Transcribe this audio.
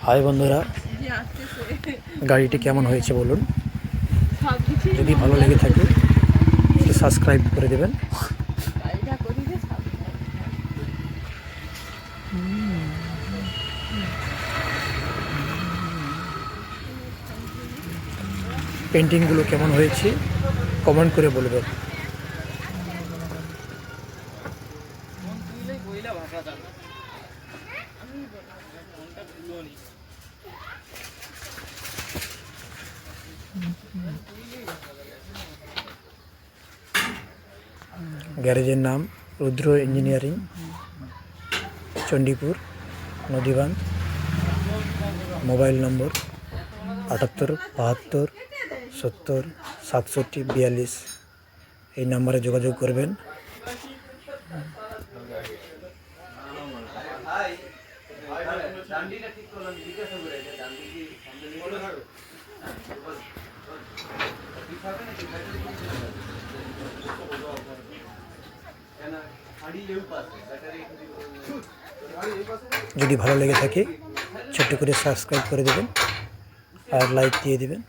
High বন্ধুরা, গাড়িটি কেমন হয়েছে বলুন। যদি ভালো লেগে থাকে সাবস্ক্রাইব করে দেবেন। পেন্টিংগুলো কেমন হয়েছে কমেন্ট করে বলবেন। গ্যারেজের নাম Rudra engineering, Chandipur, Nadiban. Mobile number 78 72 70 67 42। এই নাম্বারে যোগাযোগ করবেন। যদি ভালো লেগে থাকে ছোট্ট করে সাবস্ক্রাইব করে দেবেন আর লাইক দিয়ে দেবেন।